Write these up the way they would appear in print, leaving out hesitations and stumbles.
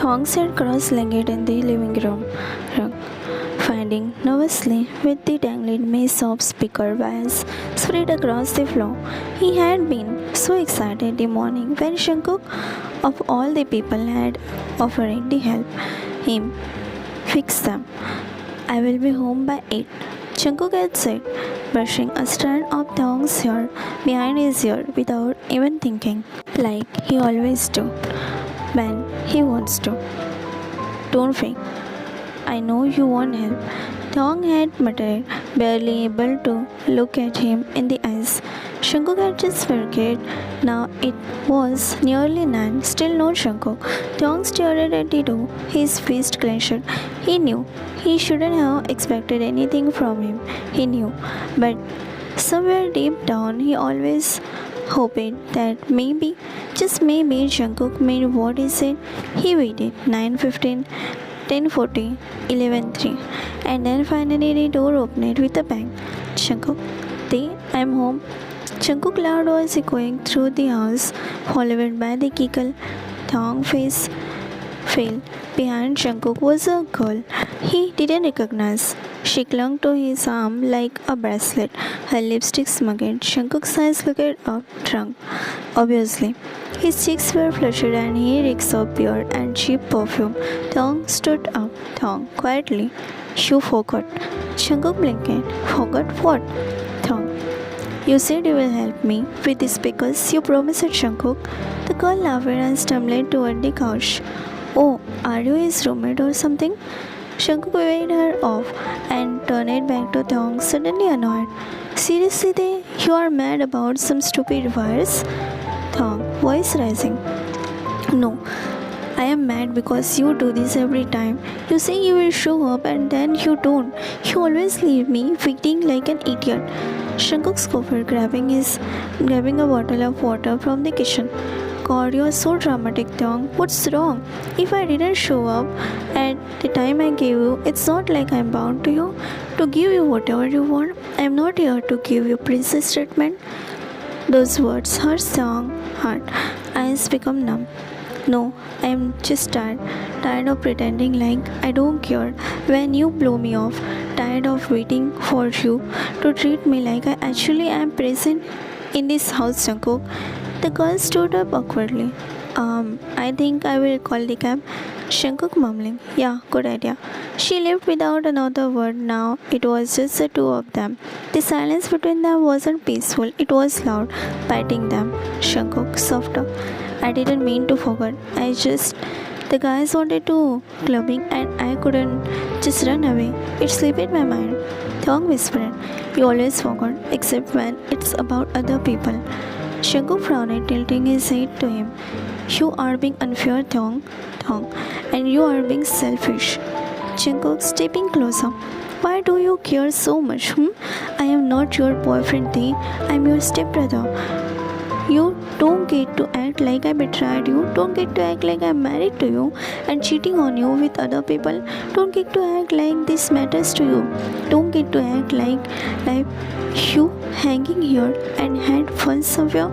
Thong sat cross-legged in the living room rug, finding nervously with the tangled maze of speaker wires spread across the floor. He had been so excited the morning when Shankuk, of all the people, had offered to help him fix them. I will be home by 8, Shankuk had said, brushing a strand of Thong's hair behind his ear without even thinking, like he always do when he wants to. Don't fake. I know you won't help. Thong had muttered, barely able to look at him in the eyes. Shankuk had just forget. Now it was nearly 9, still no Shankuk. Thong stared at the door, his fist clenched. He knew he shouldn't have expected anything from him. He knew. But somewhere deep down, he always hoped that maybe, just maybe, Jungkook meant what he said. He waited 9:15, 10:40, 11:03, and then finally the door opened with a bang. Jungkook, I'm home. Jungkook loud was echoing through the house, followed by the giggle. Thong face fell. Behind Jungkook was a girl he didn't recognize. She clung to his arm like a bracelet, her lipstick smudged. Jungkook's eyes looked up, drunk, obviously. His cheeks were flushed and he reeked of beer and cheap perfume. Thong stood up. Thong, quietly. You forgot. Jungkook blinked. Forgot what? Thong. You said you will help me with this because you promised Jungkook. The girl laughed and stumbled toward the couch. Oh, are you his roommate or something? Jungkook waved her off and turned back to Thong, suddenly annoyed. Seriously, you are mad about some stupid wires? Thong, voice rising. No, I am mad because you do this every time. You say you will show up and then you don't. You always leave me waiting like an idiot. Jungkook scoffed, grabbing a bottle of water from the kitchen. God, you are so dramatic, Thong. What's wrong? If I didn't show up at the time I gave you, it's not like I'm bound to you to give you whatever you want. I'm not here to give you princess treatment. Those words hurt Thong's heart. Eyes become numb. No, I'm just tired. Tired of pretending like I don't care when you blow me off. Tired of waiting for you to treat me like I actually am present in this house, Jungkook. The girl stood up awkwardly. I think I will call the cab. Jungkook mumbling, yeah, good idea. She left without another word. Now it was just the two of them. The silence between them wasn't peaceful, it was loud, biting them. Jungkook, softer. I didn't mean to forget. The guys wanted to clubbing and I couldn't just run away. It slipped in my mind. Thong whispered, you always forget, except when it's about other people. Jungkook frowned, tilting his head to him. You are being unfair, Thong, and you are being selfish. Jungkook stepping closer. Why do you care so much? I am not your boyfriend, Tae. I am your stepbrother. You don't get to act like I betrayed you. Don't get to act like I'm married to you and cheating on you with other people. Don't get to act like this matters to you. Don't get to act like you hanging here and had fun somewhere.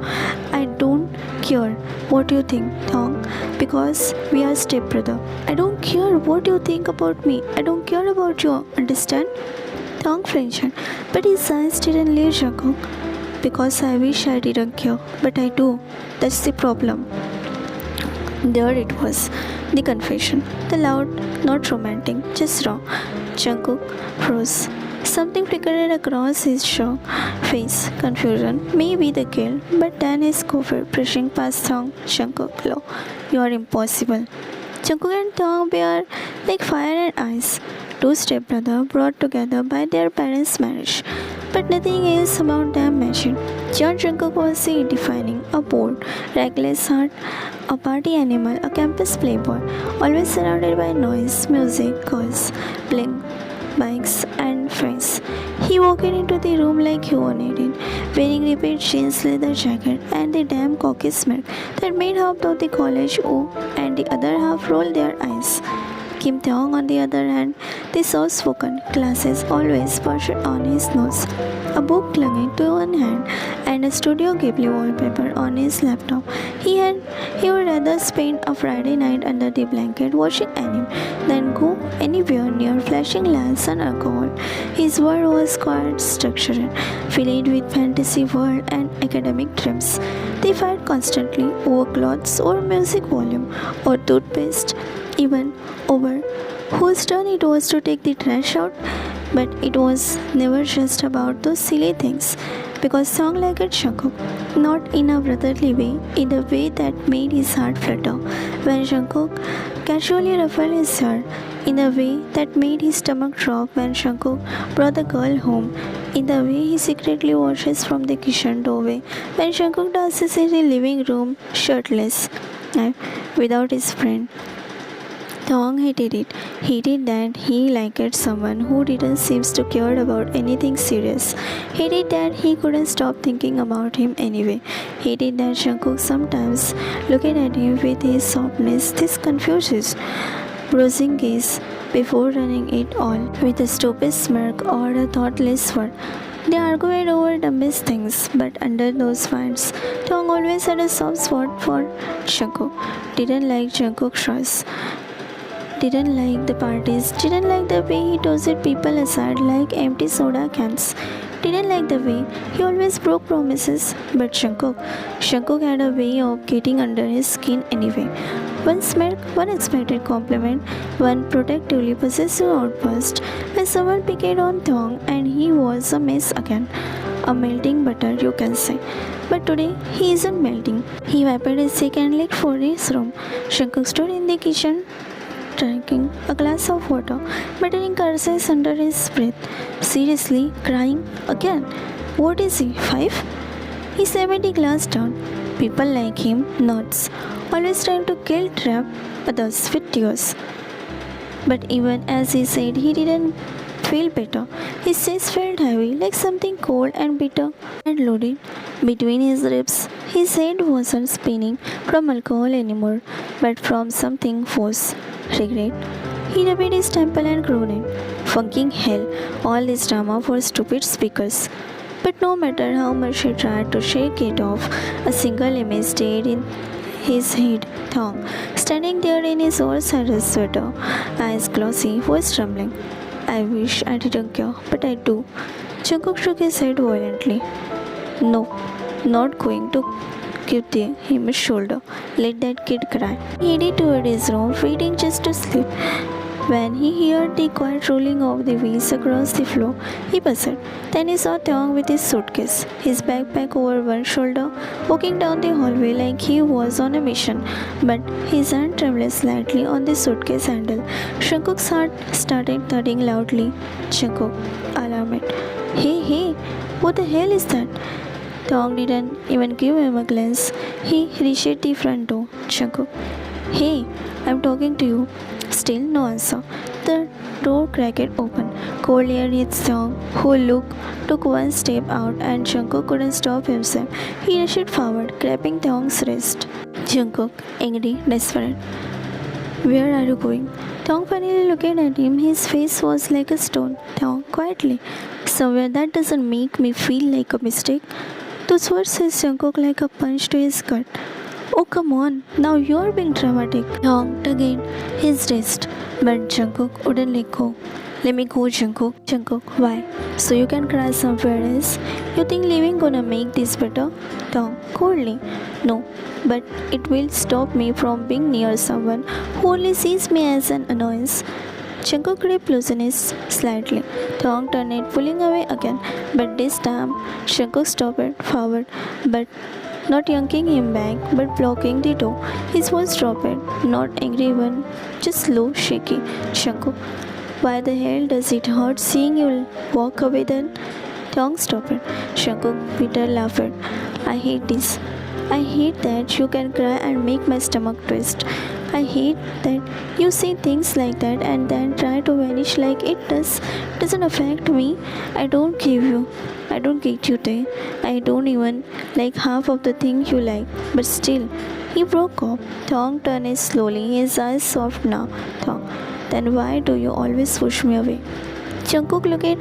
I don't care what you think, Thong, because we are stepbrother. I don't care what you think about me. I don't care about you. Understand? Thong flinched, but his eyes didn't leave Jungkook. Because I wish I didn't care, but I do. That's the problem. There it was, the confession. The loud, not romantic, just raw. Jungkook froze. Something flickered across his face. Confusion, maybe the guilt, but then his cover brushing past Thong. Jungkook, low. You are impossible. Jungkook and Thong were like fire and ice. Two stepbrothers brought together by their parents' marriage. But nothing else about them matched. John Jungkook was the defining, a bold, reckless heart, a party animal, a campus playboy, always surrounded by noise, music, girls, bling, bikes, and friends. He walked into the room like he wanted it, wearing ripped jeans, leather jacket, and the damn cocky smirk that made half of the college ooh and the other half roll their eyes. Kim Taeyong, on the other hand, the soft-spoken, glasses always perched on his nose, a book clung to one hand and and a Studio Ghibli wallpaper on his laptop. He would rather spend a Friday night under the blanket watching anime than go anywhere near flashing lights and alcohol. His world was quite structured, filled with fantasy world and academic dreams. They fight constantly over clothes or music volume or toothpaste, even over whose turn it was to take the trash out. But it was never just about those silly things, because song like it Jungkook, not in a brotherly way, in the way that made his heart flutter. When Jungkook casually ruffled his hair, in the way that made his stomach drop when Jungkook brought the girl home, in the way he secretly watches from the kitchen doorway when Jungkook dances in the living room shirtless and without his friend. Thong hated it. Hated that he liked someone who didn't seem to care about anything serious. Hated that he couldn't stop thinking about him anyway. Hated that Jungkook sometimes looked at him with his softness, this confuses, bruising gaze before running it all with a stupid smirk or a thoughtless word. They argued over dumbest things, but under those fights, Thong always had a soft spot for Jungkook. Didn't like Jungkook's dress, didn't like the parties, didn't like the way he tossed people aside like empty soda cans, didn't like the way he always broke promises. But Jungkook had a way of getting under his skin anyway. One smirk, one expected compliment, one protectively possessive outburst when someone picked on Thong and he was a mess again. A melting butter, you can say. But today, he isn't melting. He wiped his sick and looked for his room. Jungkook stood in the kitchen drinking a glass of water, muttering curses under his breath. Seriously, crying again. What is he, 5? He slammed the glass down. People like him, nuts, always trying to guilt trap others with tears. But even as he said, he didn't feel better. His chest felt heavy, like something cold and bitter and loaded between his ribs. His head wasn't spinning from alcohol anymore, but from something worse. Regret. He rubbed his temple and groaned. Fucking hell, all this drama for stupid speakers. But no matter how much he tried to shake it off, a single image stayed in his head. Thong, standing there in his oversized sweater, eyes glossy, voice trembling. I wish I didn't care, but I do. Jungkook shook his head violently. No, not going to give him a shoulder. Let that kid cry. He headed toward his room, reading just to sleep. When he heard the quiet rolling of the wheels across the floor, he buzzed. Then he saw Thong with his suitcase, his backpack over one shoulder, walking down the hallway like he was on a mission. But his hand trembled slightly on the suitcase handle. Jungkook's heart started thudding loudly. Jungkook, alarmed. Hey, what the hell is that? Thong didn't even give him a glance. He reached the front door. Jungkook, hey, I'm talking to you. Still no answer. The door cracked open. Cold air hit Thong, who took one step out, and Jungkook couldn't stop himself. He rushed forward, grabbing Thong's wrist. Jungkook, angry, desperate. Where are you going? Thong finally looked at him. His face was like a stone. Thong, quietly. Somewhere that doesn't make me feel like a mistake. Those words hit Jungkook like a punch to his gut. Oh, come on, now you're being dramatic. Thong tugged his wrist, but Jungkook wouldn't let go. Let me go, Jungkook. Jungkook, why? So you can cry somewhere else? You think leaving gonna make this better? Thong, coldly. No, but it will stop me from being near someone who only sees me as an annoyance. Jungkook gripped Lucian's slightly. Thong turned it, pulling away again, but this time Jungkook stopped forward, but not yanking him back, but blocking the door. His voice dropped, not angry one, just low, shaky. Jungkook, why the hell does it hurt seeing you walk away then? Thong stopped. Jungkook bitter laughed. I hate this. I hate that you can cry and make my stomach twist. I hate that you say things like that and then try to vanish like it doesn't affect me. I don't get you there. I don't even like half of the things you like. But still, he broke off. Thong turned slowly, his eyes soft now. Thong, then why do you always push me away? Jungkook looked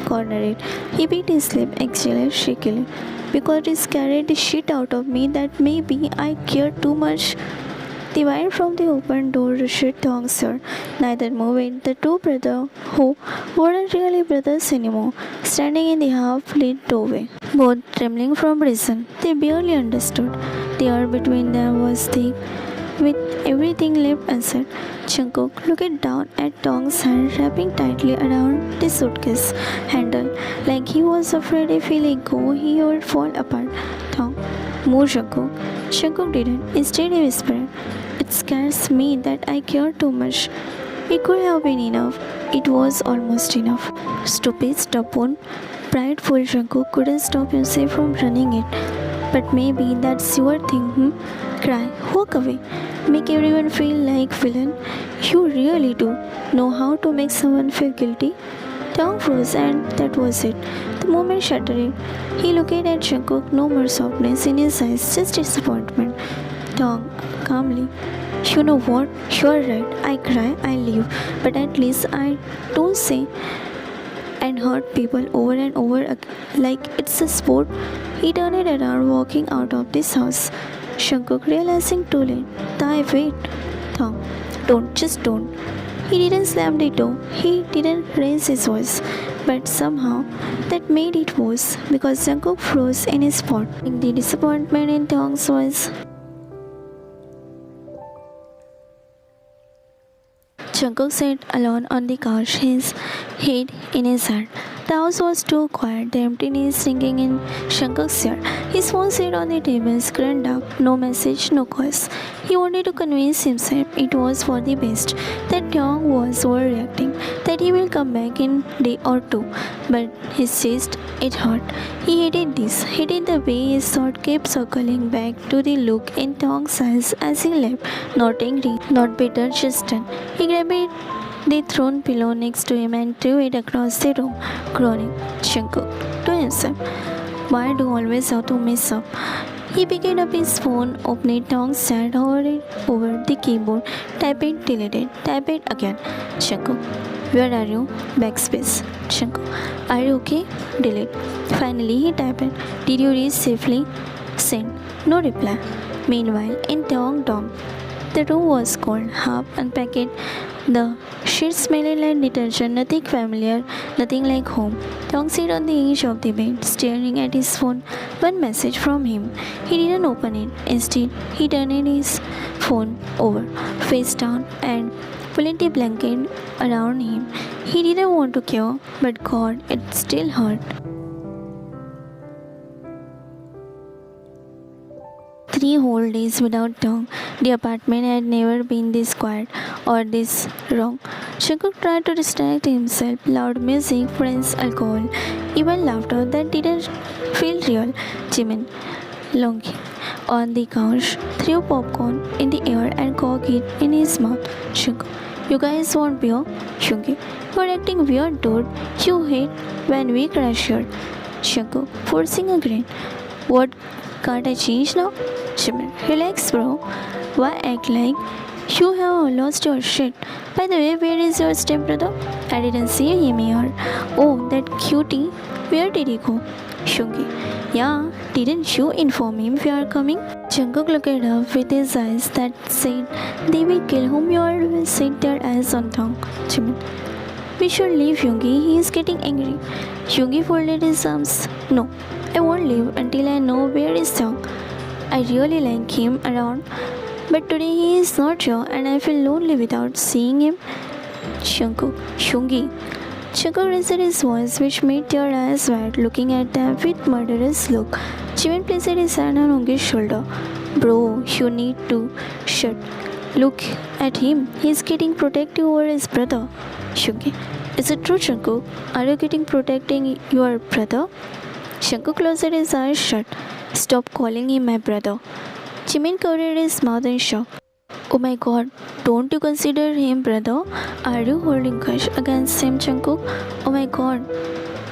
cornered. He bit his lip, exhaled shakily. because it scared the shit out of me that maybe I care too much. The wire from the open door rushed Tong sir, neither moving. The two brothers, who weren't really brothers anymore, standing in the half-lit doorway, both trembling from reason. They barely understood. The air between them was thick with everything left unsaid. Jungkook looked down at Tong's hand, wrapping tightly around the suitcase handle, like he was afraid if he let go, he would fall apart. Tong, move, Jungkook. Jungkook didn't. Instead, he whispered, "It scares me that I care too much." It could have been enough. It was almost enough. Stupid, stubborn, prideful Jungkook couldn't stop himself from running it. But maybe that's your thing, Cry, walk away, make everyone feel like villain. You really do know how to make someone feel guilty. Tong froze and that was it. The moment shattered. He looked at Jungkook, no more softness in his eyes, just disappointment. Tong, calmly, you know what? You're right. I cry, I leave. But at least I don't say and hurt people over and over like it's a sport. He turned it around, walking out of this house. Jungkook, realizing too late. Tai, wait. Tong, don't, just don't. He didn't slam the door. He didn't raise his voice. But somehow, that made it worse because Jungkook froze in his spot. The disappointment in Tong's voice. Jungkook sat alone on the couch, his head in his hand. The house was too quiet, the emptiness sinking in Jungkook's ear. His phone sat on the table, screen dark, no message, no calls. He wanted to convince himself it was for the best, that Tong was overreacting, that he will come back in a day or two. But his chest, it hurt. He hated this, hated the way his thought kept circling back to the look in Tong's eyes as he left, not angry, not bitter, just stunned. He grabbed the thrown pillow next to him and threw it across the room, groaning, Jungkook, to himself. Why do I always have to mess up? He picked up his phone, opened Tong's chat, hovered it over the keyboard, type it, delete it, type it again. Jungkook, where are you? Backspace. Jungkook, are you okay? Delete. Finally, he typed it. Did you reach safely? Send. No reply. Meanwhile, in Tong dorm, the room was cold, half unpacked. The sheets smelled like detergent, nothing familiar, nothing like home. Tong sat on the edge of the bed, staring at his phone. One message from him. He didn't open it. Instead, he turned his phone over, face down, and pulled the blanket around him. He didn't want to care, but God, it still hurt. 3 whole days without Tong. The apartment had never been this quiet or this wrong. Jungkook tried to distract himself. Loud music, friends, alcohol, even laughter that didn't feel real. Jimin, longing on the couch, threw popcorn in the air and cocked it in his mouth. Jungkook, you guys want beer? Hyungi, you're acting weird, dude. You hate when we crash here. Jungkook, forcing a grin. What, can't I change now? Jimin, relax, bro. Why act like you have lost your shit? By the way, where is your stepbrother? I didn't see him here. Oh, that cutie. Where did he go? Hyungi, yeah, didn't you inform him we are coming? Jungkook looked up with his eyes that said they will kill whom you are will set their eyes on Tong. Jimin, we should leave, Hyungi. He is getting angry. Hyungi folded his arms. No, I won't leave until I know where is Tong. I really like him around, but today he is not here and I feel lonely without seeing him. Jungkook, Hyungi. Jungkook raised his voice, which made their eyes wide, looking at them with murderous look. Jimin placed his hand on Hyungi's shoulder. Bro, you need to shut. Look at him. He's getting protective over his brother. Hyungi, is it true, Jungkook? Are you getting protecting your brother? Jungkook closed his eyes shut. Stop calling him my brother. Jimin covered his mouth in shock. Oh my god, don't you consider him brother? Are you holding grudge against him, Jungkook? Oh my god,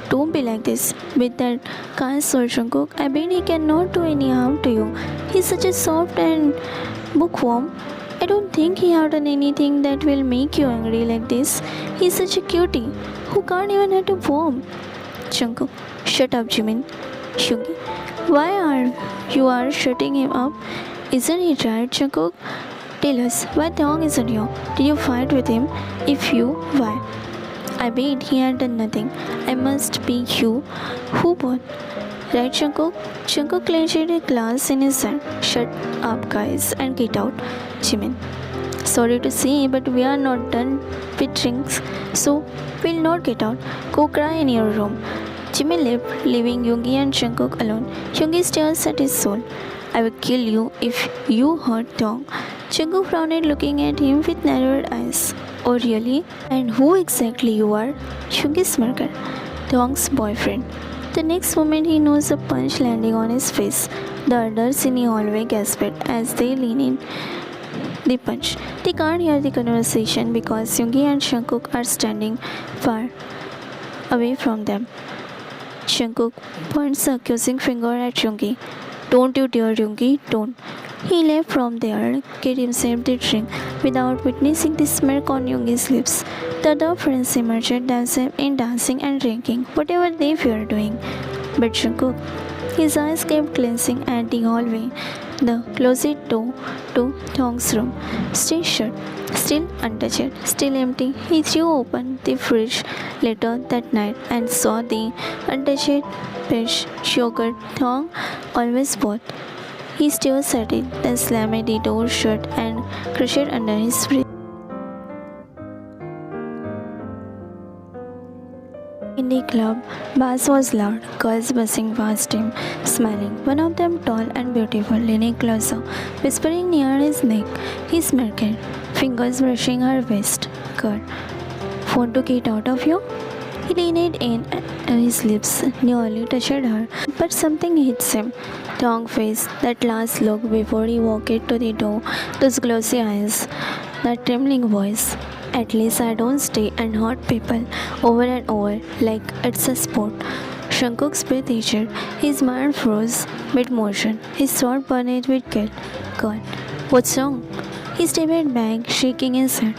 don't be like this. With that kind soul, Jungkook, I bet he cannot do any harm to you. He's such a soft and bookworm. I don't think he has done anything that will make you angry like this. He's such a cutie who can't even hurt a worm. Jungkook, shut up, Jimin. Hyungi, Why are shutting him up? Isn't he tired, Jungkook? Tell us, why Taeyong isn't here? Did you fight with him? If you, why? I bet he had done nothing. I must be you. Who won? Right, Jungkook? Jungkook clenched a glass in his hand. Shut up, guys, and get out. Jimin. Sorry to say, but we are not done with drinks, so we'll not get out. Go cry in your room. Jimin left, leaving Yoongi and Jungkook alone. Yoongi stares at his soul. I will kill you if you hurt Dong. Jungkook frowned, looking at him with narrowed eyes. Oh really? And who exactly you are? Yoongi smirked. Dong's boyfriend. The next moment he knows a punch landing on his face. The others in the hallway gasped as they lean in the punch. They can't hear the conversation because Yoongi and Jungkook are standing far away from them. Jungkook points the accusing finger at Yoongi. Don't you dare, Yoongi, don't. He left from there, get himself the drink without witnessing the smirk on Yoongi's lips. The other friends immersed themselves in dancing and drinking, whatever they were doing. But Jungkook, his eyes kept glancing at the hallway. The closet door to Tong's room, still shut, still untouched, still empty. He threw open the fridge later that night and saw the untouched fish, yogurt Tong always bought. He stared at it, then slammed the door shut and crushed it under his breath. In the club, bass was loud, girls buzzing past him, smiling, one of them tall and beautiful, leaning closer, whispering near his neck. He smirked, fingers brushing her waist. Girl, want to get out of here? He leaned in and his lips nearly touched her, but something hits him. Tong faced that last look before he walked to the door, those glossy eyes, that trembling voice. At least I don't stay and hurt people over and over like it's a sport. Jungkook's breath itched, his mind froze mid-motion, his throat burned with guilt. God, what's wrong? He stepped back, shaking his head.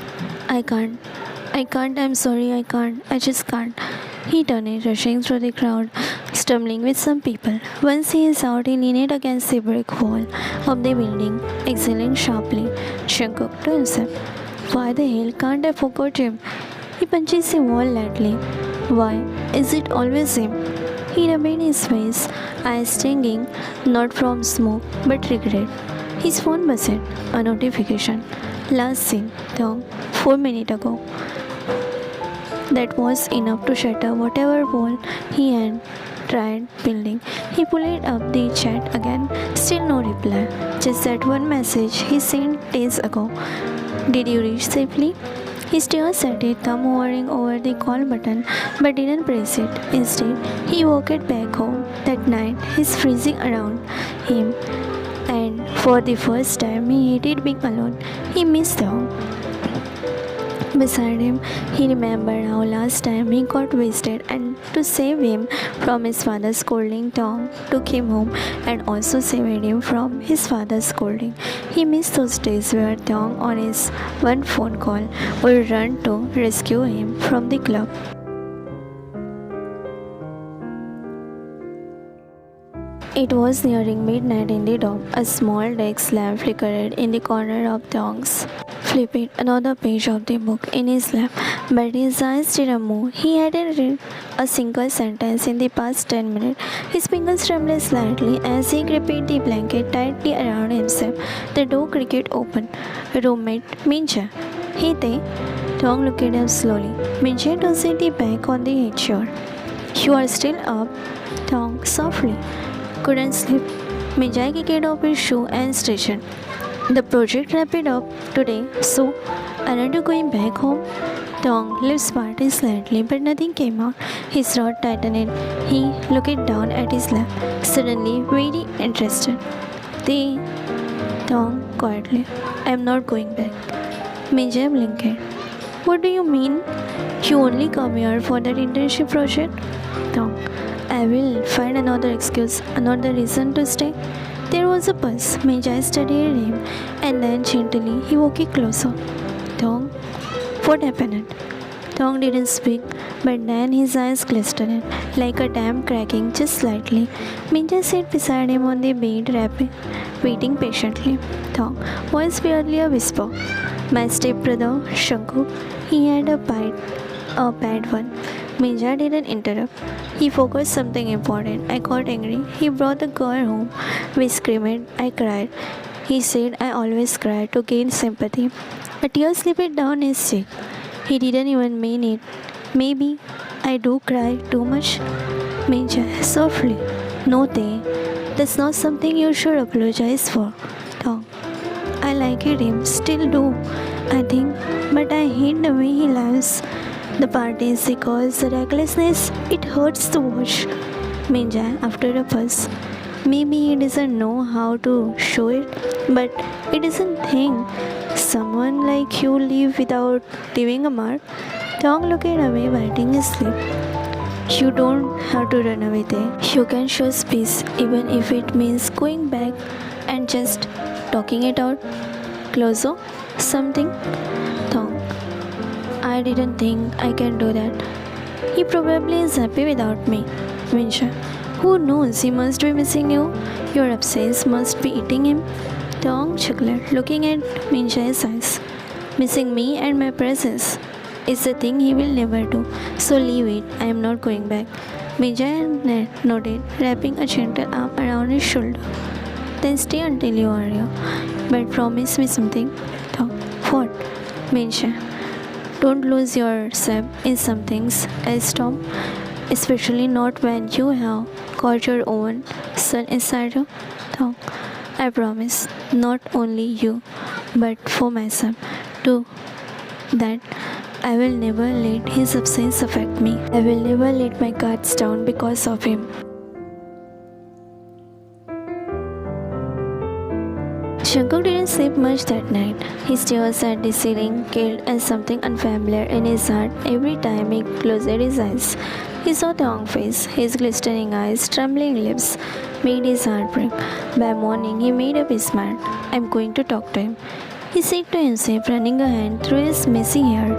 I can't, I'm sorry, I just can't. He turned, rushing through the crowd, stumbling with some people. Once he is out, he leaned against the brick wall of the building, exhaling sharply. Jungkook to himself. Why the hell can't I forget him? He punches the wall lightly. Why is it always him? He rubbed his face, eyes stinging, not from smoke but regret. His phone buzzed. A notification. Last seen, Tong, 4 minutes ago. That was enough to shatter whatever wall he had tried building. He pulled up the chat again. Still no reply. Just that one message he sent days ago. Did you reach safely? He stared at it, thumb hovering over the call button, but didn't press it. Instead, he walked back home. That night, he's freezing around him, and for the first time, he hated being alone. He missed home. Beside him, he remembered how last time he got wasted, and to save him from his father's scolding, Tong took him home and also saved him from his father's scolding. He missed those days where Tong, on his one phone call, would run to rescue him from the club. It was nearing midnight in the dorm. A small desk lamp flickered in the corner of Tong's. Flipping another page of the book in his lap, but his eyes didn't move. He hadn't read a single sentence in the past 10 minutes. His fingers trembled slightly as he gripped the blanket tightly around himself. The door creaked open. Roommate Minja. Hey there. Tong looked at him slowly. Minja tossed the bag on the chair. You are still up? Tong softly. Couldn't sleep. Minja kicked off his shoe and stretched. The project wrapped up today, so aren't you going back home? Tong lips parted slightly, but nothing came out. His throat tightened. He looked down at his lap, suddenly very interested. Tong quietly. I'm not going back. Minja blinked. What do you mean? You only come here for that internship project? Tong. I will find another excuse, another reason to stay. There was a pause. Minja studied him, and then gently he walked closer. Tong, what happened? Tong didn't speak, but then his eyes glistened like a dam cracking just slightly. Minja sat beside him on the bed, waiting patiently. Tong, voice barely a whisper. My stepbrother, Shanku, he had a bad one. Minja didn't interrupt. He forgot something important. I got angry. He brought the girl home. We screamed. I cried. He said I always cry to gain sympathy. A tear slipped down his cheek. He didn't even mean it. Maybe I do cry too much. Minja, softly. No, Te. That's not something you should apologize for. Tom. I liked him, still do. I think, but I hate the way he laughs. The parties because the recklessness, it hurts to watch. Minja, after a pause. Maybe he doesn't know how to show it, but it doesn't think someone like you leave without leaving a mark. Tong looked away, biting his lip. You don't have to run away there. You can show space, even if it means going back and just talking it out. Closer? Something? Tong. I didn't think I can do that. He probably is happy without me. Vinsha. Who knows? He must be missing you. Your absence must be eating him. Tong chuckled, looking at Minsha's eyes. Missing me and my presence is the thing he will never do. So leave it. I am not going back. Minja nodded, wrapping a gentle arm around his shoulder. Then stay until you are here. But promise me something. Tong. What? Minsha. Don't lose yourself in some things, else Tom. Especially not when you have got your own son inside you. Tong. I promise, not only you, but for myself too, that I will never let his absence affect me. I will never let my guards down because of him. Shankar didn't sleep much that night. He stared at the ceiling, killed at something unfamiliar in his heart every time he closed his eyes. He saw Tong's face, his glistening eyes, trembling lips, made his heart break. By morning, he made up his mind. I'm going to talk to him. He said to himself, running a hand through his messy hair.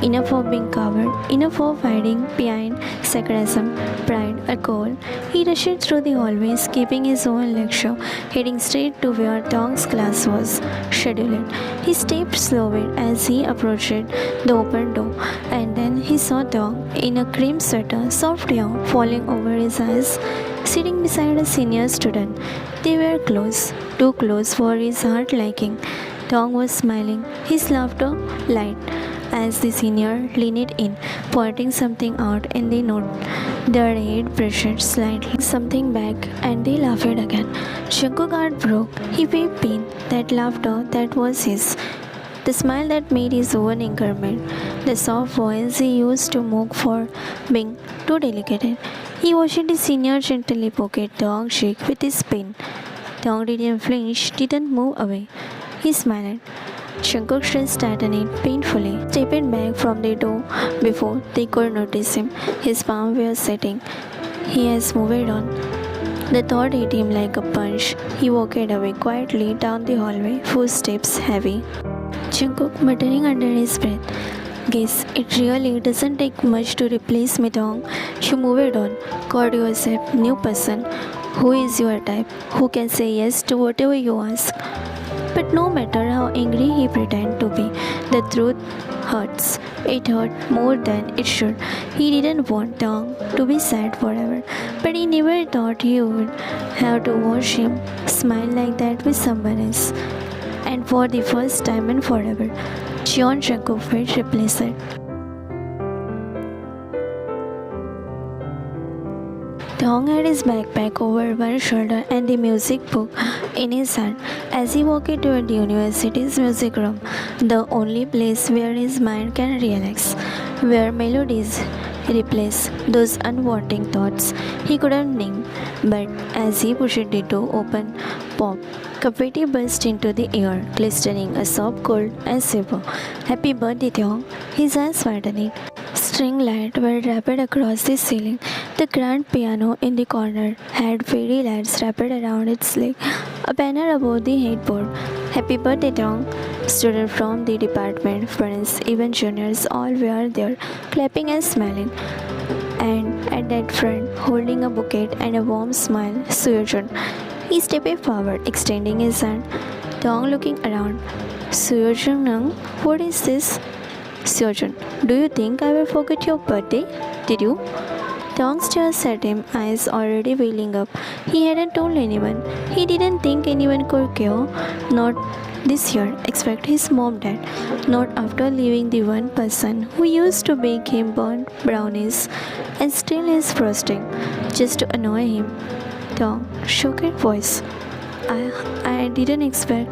Enough of being coward, enough of hiding behind sarcasm, pride, or cold. He rushed through the hallways, keeping his own lecture, heading straight to where Tong's class was scheduled. He stepped slowly as he approached the open door, and then he saw Tong in a cream sweater, soft hair falling over his eyes, sitting beside a senior student. They were close, too close for his heart liking. Tong was smiling, his laughter light, as the senior leaned in, pointing something out in the note. Their head brushed slightly something back, and they laughed again. Shanku's heart broke. He felt pain, that laughter that was his. The smile that made his own increment, the soft voice he used to mock for being too delicate. He watched the senior gently poke Tong's cheek with his pen. Tong didn't flinch, didn't move away. He smiled. Shankar stressed tightened painfully, stepped back from the door before they could notice him. His palms were sweating. He has moved on. The thought hit him like a punch. He walked away quietly down the hallway, footsteps heavy. Jungkook muttering under his breath. Guess it really doesn't take much to replace me, Tong. You moved on. Got yourself new person. Who is your type? Who can say yes to whatever you ask? But no matter how angry he pretended to be, the truth hurts. It hurt more than it should. He didn't want Tong to be sad forever, but he never thought he would have to watch him smile like that with someone else. And for the first time in forever, Cheon Jungkook felt replaced. Tong had his backpack over one shoulder and the music book in his hand as he walked toward the university's music room, the only place where his mind can relax, where melodies replace those unwanting thoughts he couldn't name. But as he pushed the door open, pop, confetti burst into the air, glistening a soft gold and silver. Happy birthday, Tong! His eyes widened. String lights were wrapped across the ceiling. The grand piano in the corner had fairy lights wrapped around its leg. A banner above the headboard Happy birthday, Dong! Students from the department, friends, even juniors all were there, clapping and smiling. And at that front, holding a bouquet and a warm smile, Suyojun. He stepped forward, extending his hand. Dong looking around. Suyojun, what is this? Suyojun, do you think I will forget your birthday? Did you? Dong stares at him, eyes already welling up. He hadn't told anyone. He didn't think anyone could care. Not this year, except his mom dad. Not after leaving the one person who used to bake him burnt brownies and steal his frosting just to annoy him. Dong shook his voice. I didn't expect.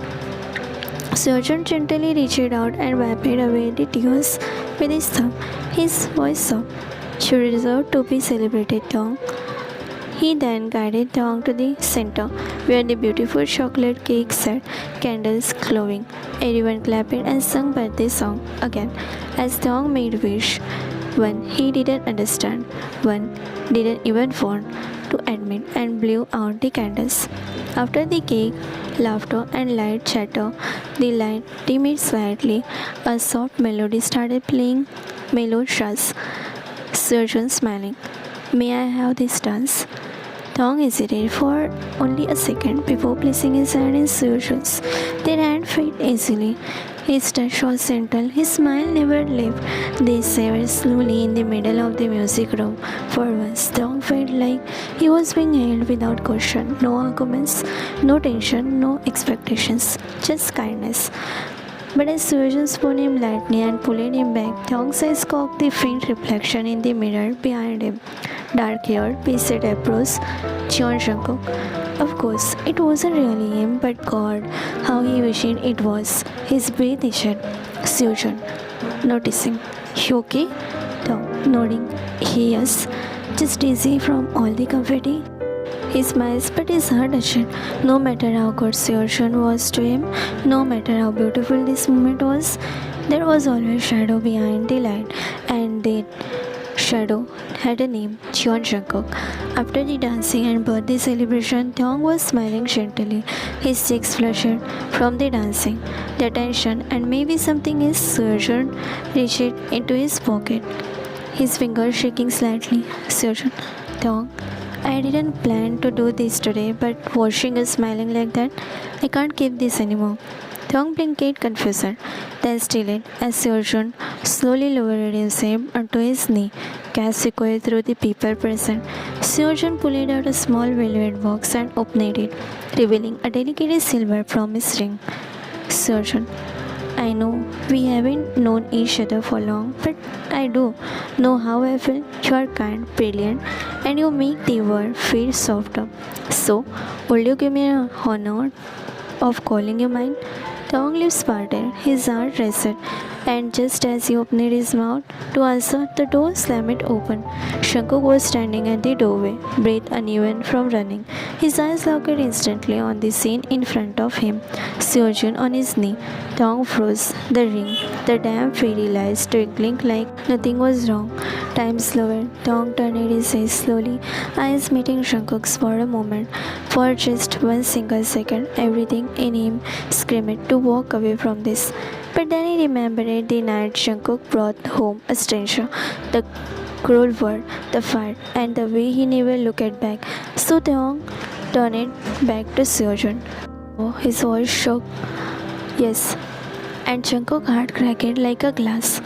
Surgeon gently reached out and wiped away the tears with his thumb. His voice soft. You deserve to be celebrated, Dong. He then guided Dong to the center, where the beautiful chocolate cake sat, candles glowing. Everyone clapped and sung birthday song again, as Dong made wish. One he didn't understand, one didn't even want to admit, and blew out the candles. After the cake, laughter and light chatter, the light dimmed slightly. A soft melody started playing. Melodious. Surgeon smiling. May I have this dance? Dong hesitated for only a second before placing his hand in Surgeon's. Their hand fell easily. His touch was gentle, his smile never left. They sat slowly in the middle of the music room. For once, Dong felt like he was being held without question. No arguments, no tension, no expectations, just kindness. But as Surgeon spun him lightly and pulled him back, Dong's eyes caught the faint reflection in the mirror behind him. Dark-haired, pasted approach, Cheon Jungkook. Of course, it wasn't really him, but God, how he wished it was. His breath issued. Surgeon, noticing. You okay? Dong, nodding. Yes, just dizzy from all the confetti. He smiles, but his heart ached. No matter how good Surgeon was to him, no matter how beautiful this moment was, there was always shadow behind the light, and that shadow had a name, Cheon Jungkook. After the dancing and birthday celebration, Dong was smiling gently. His cheeks flushed from the dancing, the tension, and maybe something his Surgeon reached into his pocket, his fingers shaking slightly. Surgeon, Dong, I didn't plan to do this today, but watching us smiling like that, I can't keep this anymore. Dong blinked confused, then stilled as Surgeon slowly lowered himself onto his knee. Gas echoed through the people present. Surgeon pulled out a small velvet box and opened it, revealing a delicate silver promise ring. Surgeon, I know we haven't known each other for long, but I do know how I feel. You are kind, brilliant, and you make the world feel softer. So, will you give me an honor of calling you mine? Dong lips parted, his heart raced, and just as he opened his mouth to answer, the door slammed open. Jungkook was standing at the doorway, breath uneven from running. His eyes locked instantly on the scene in front of him. Seojun on his knee. Dong froze. The ring, the damn fairy lights twinkling like nothing was wrong. Time slowed. Dong turned his head slowly, eyes meeting Jungkook's for a moment. For just one single second, everything in him screamed to walk away from this. But then he remembered the night Jungkook brought home a stranger, the cruel word, the fight, and the way he never looked back. So Dong turned it back to Seojun. Oh, his voice shook. Yes, and Jungkook's heart cracked like a glass.